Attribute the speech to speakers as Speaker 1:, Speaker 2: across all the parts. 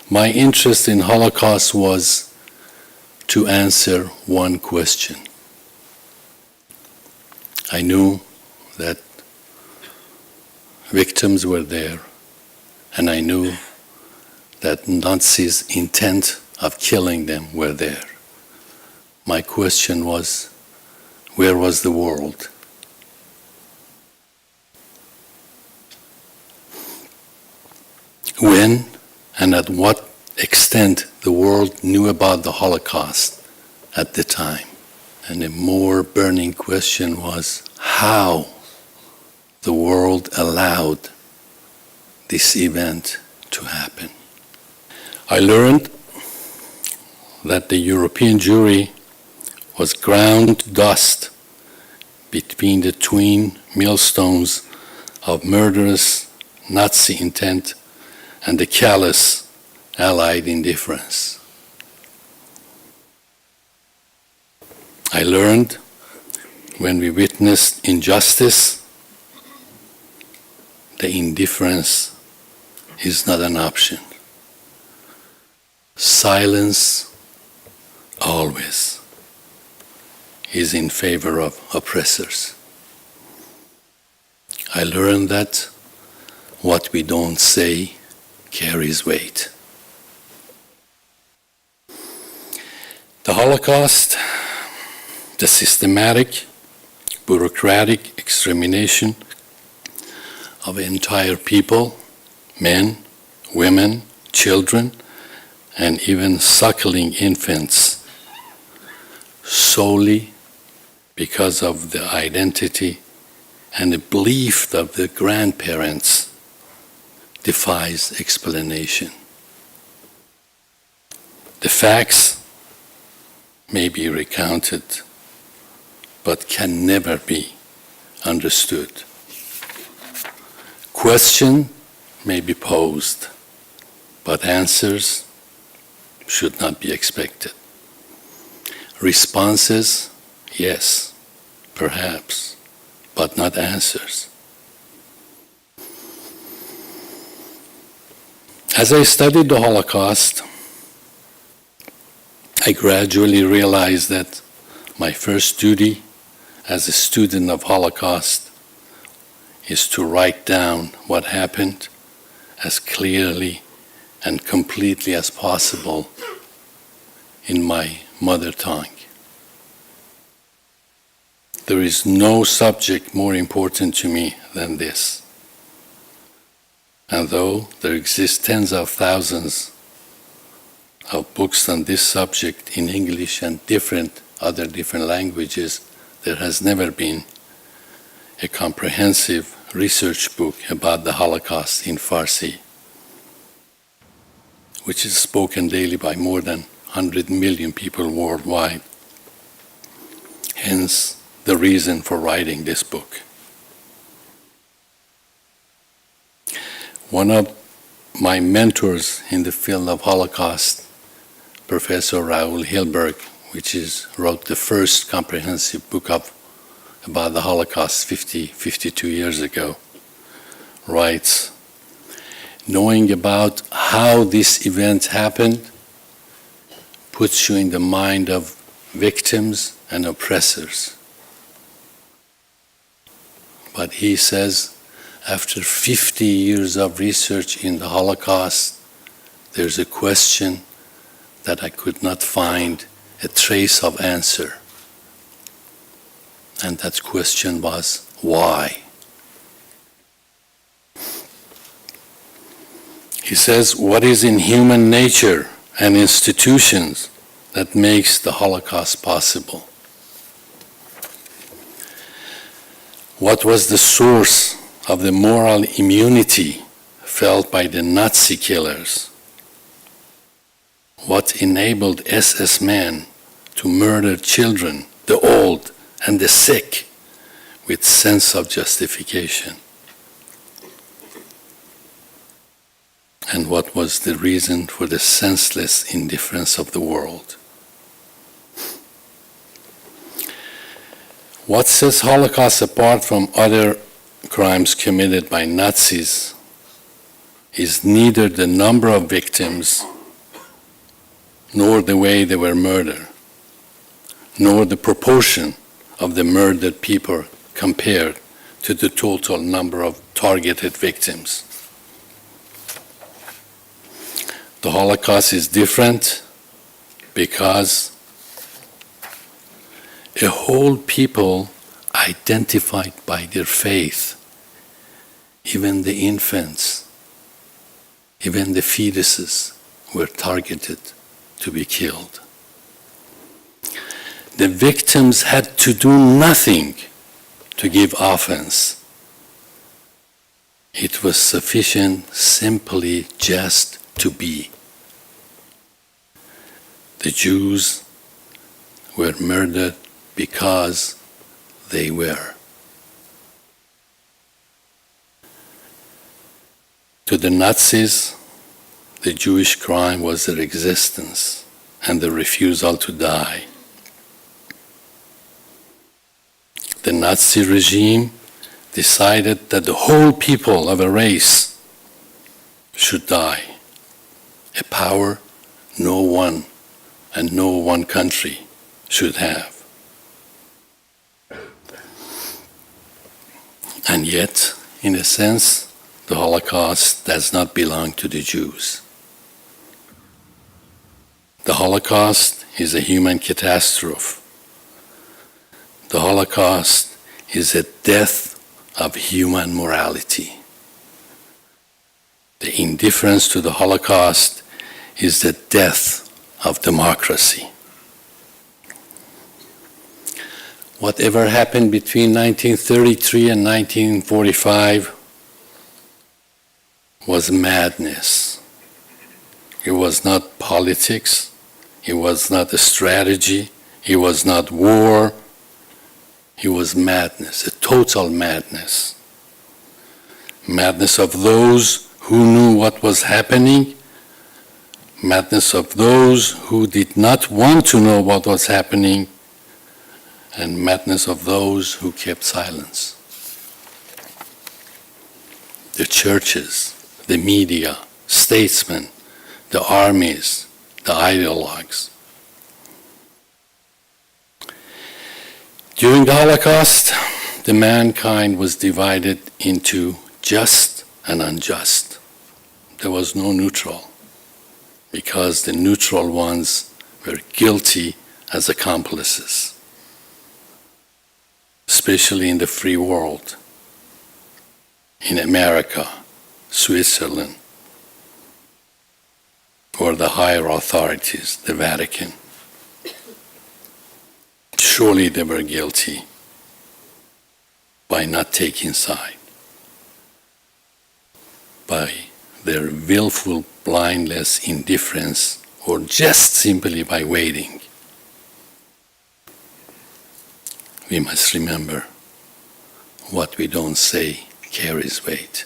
Speaker 1: My interest in Holocaust was to answer one question. I knew that victims were there, and I knew that Nazis' intent of killing them were there. My question was, where was the world? When and at what extent the world knew about the Holocaust at the time. And a more burning question was how the world allowed this event to happen. I learned that the European Jewry was ground dust between the twin millstones of murderous Nazi intent and the callous Allied indifference. I learned when we witnessed injustice, the indifference is not an option. Silence always is in favor of oppressors. I learned that what we don't say carries weight. The Holocaust, the systematic, bureaucratic extermination of entire people, men, women, children, and even suckling infants, solely because of the identity and the belief of the grandparents, defies explanation. The facts may be recounted, but can never be understood. Question may be posed, but answers should not be expected. Responses, yes, perhaps, but not answers. As I studied the Holocaust, I gradually realized that my first duty as a student of Holocaust is to write down what happened as clearly and completely as possible in my mother tongue. There is no subject more important to me than this. And though there exist tens of thousands of books on this subject in English and different languages, there has never been a comprehensive research book about the Holocaust in Farsi, which is spoken daily by more than 100 million people worldwide. Hence, the reason for writing this book. One of my mentors in the field of Holocaust, Professor Raoul Hilberg, wrote the first comprehensive book about the Holocaust 52 years ago, writes, knowing about how this event happened puts you in the mind of victims and oppressors. But he says, after 50 years of research in the Holocaust, there's a question that I could not find a trace of answer. And that question was, why? He says, what is in human nature and institutions that makes the Holocaust possible? What was the source of the moral immunity felt by the Nazi killers what enabled SS men to murder children, the old and the sick, with sense of justification? And what was the reason for the senseless indifference of the world? What sets Holocaust apart from other crimes committed by Nazis is neither the number of victims, nor the way they were murdered, nor the proportion of the murdered people compared to the total number of targeted victims. The Holocaust is different because a whole people identified by their faith, even the infants, even the fetuses were targeted to be killed. The victims had to do nothing to give offense. It was sufficient simply just to be. The Jews were murdered because they were. To the Nazis, the Jewish crime was their existence and the refusal to die. The Nazi regime decided that the whole people of a race should die, a power no one and no one country should have. And yet, in a sense, the Holocaust does not belong to the Jews. The Holocaust is a human catastrophe. The Holocaust is a death of human morality. The indifference to the Holocaust is the death of democracy. Whatever happened between 1933 and 1945 was madness. It was not politics. It was not a strategy. It was not war. It was madness, a total madness. Madness of those who knew what was happening, madness of those who did not want to know what was happening, and madness of those who kept silence. The churches, the media, statesmen, the armies, the ideologues. During the Holocaust, the mankind was divided into just and unjust. There was no neutral, because the neutral ones were guilty as accomplices, especially in the free world, in America, Switzerland, or the higher authorities, the Vatican. Surely they were guilty by not taking side, by their willful, blindless indifference, or just simply by waiting. We must remember, what we don't say carries weight.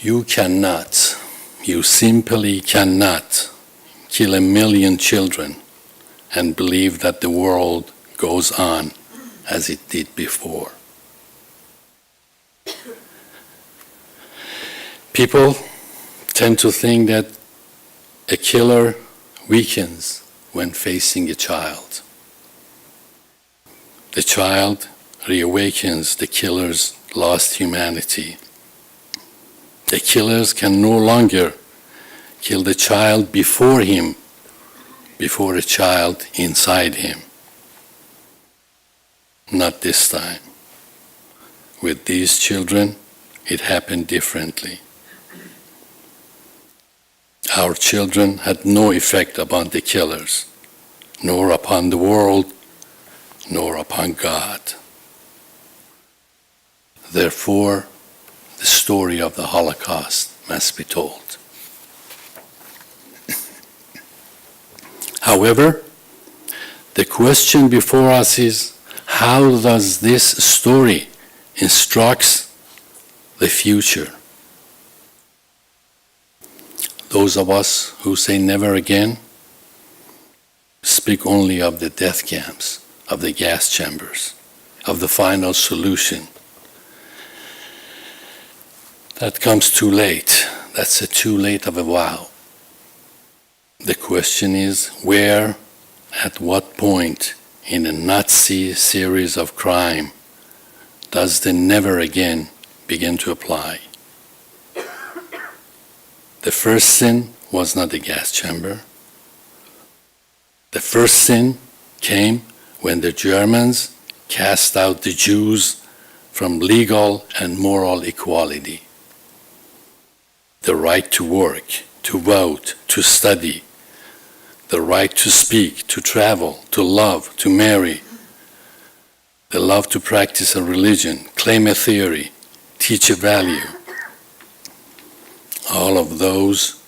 Speaker 1: You simply cannot kill 1 million children and believe that the world goes on as it did before. People tend to think that a killer weakens when facing a child. The child reawakens the killer's lost humanity. The killers can no longer kill the child before him, before a child inside him. Not this time. With these children, it happened differently. Our children had no effect upon the killers, nor upon the world, nor upon God. Therefore, the story of the Holocaust must be told. However, the question before us is, how does this story instruct the future? Those of us who say never again speak only of the death camps, of the gas chambers, of the final solution. That comes too late. That's a too late of a vow. The question is, where, at what point in a Nazi series of crime does the never again begin to apply? The first sin was not the gas chamber. The first sin came when the Germans cast out the Jews from legal and moral equality. The right to work, to vote, to study, the right to speak, to travel, to love, to marry, the love to practice a religion, claim a theory, teach a value. All of those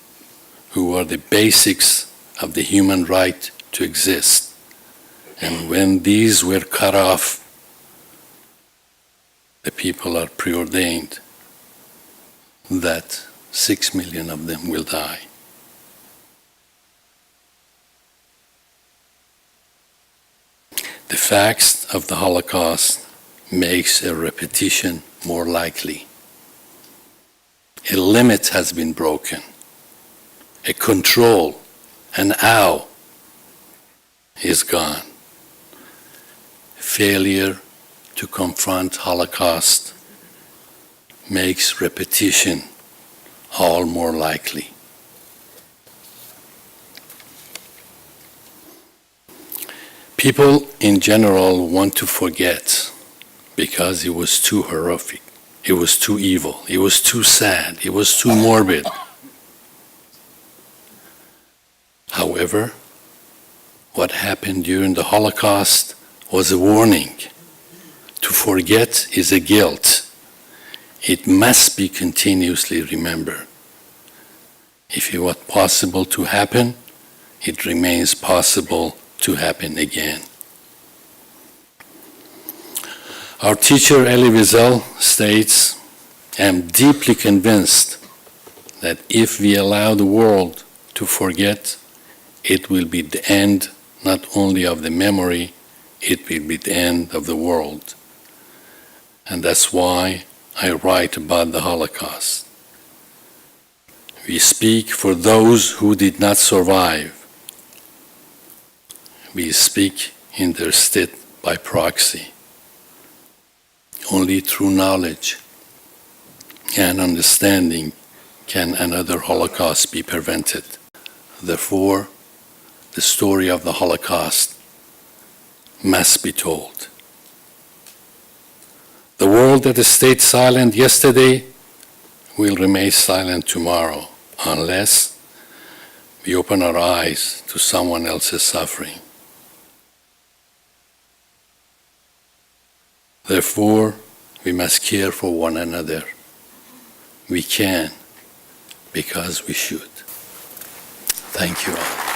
Speaker 1: who are the basics of the human right to exist. And when these were cut off, the people are preordained that 6 million of them will die. The facts of the Holocaust makes a repetition more likely. A limit has been broken. A control, an ow, is gone. Failure to confront Holocaust makes repetition all more likely. People in general want to forget because it was too horrific, it was too evil, it was too sad, it was too morbid. However, what happened during the Holocaust was a warning. To forget is a guilt. It must be continuously remembered. If it was possible to happen, it remains possible to happen again. Our teacher Elie Wiesel states, "I am deeply convinced that if we allow the world to forget, it will be the end not only of the memory, it will be the end of the world." And that's why I write about the Holocaust. We speak for those who did not survive. We speak in their stead by proxy. Only through knowledge and understanding can another Holocaust be prevented. Therefore, the story of the Holocaust must be told. The world that stayed silent yesterday will remain silent tomorrow unless we open our eyes to someone else's suffering. Therefore, we must care for one another. We can because we should. Thank you all.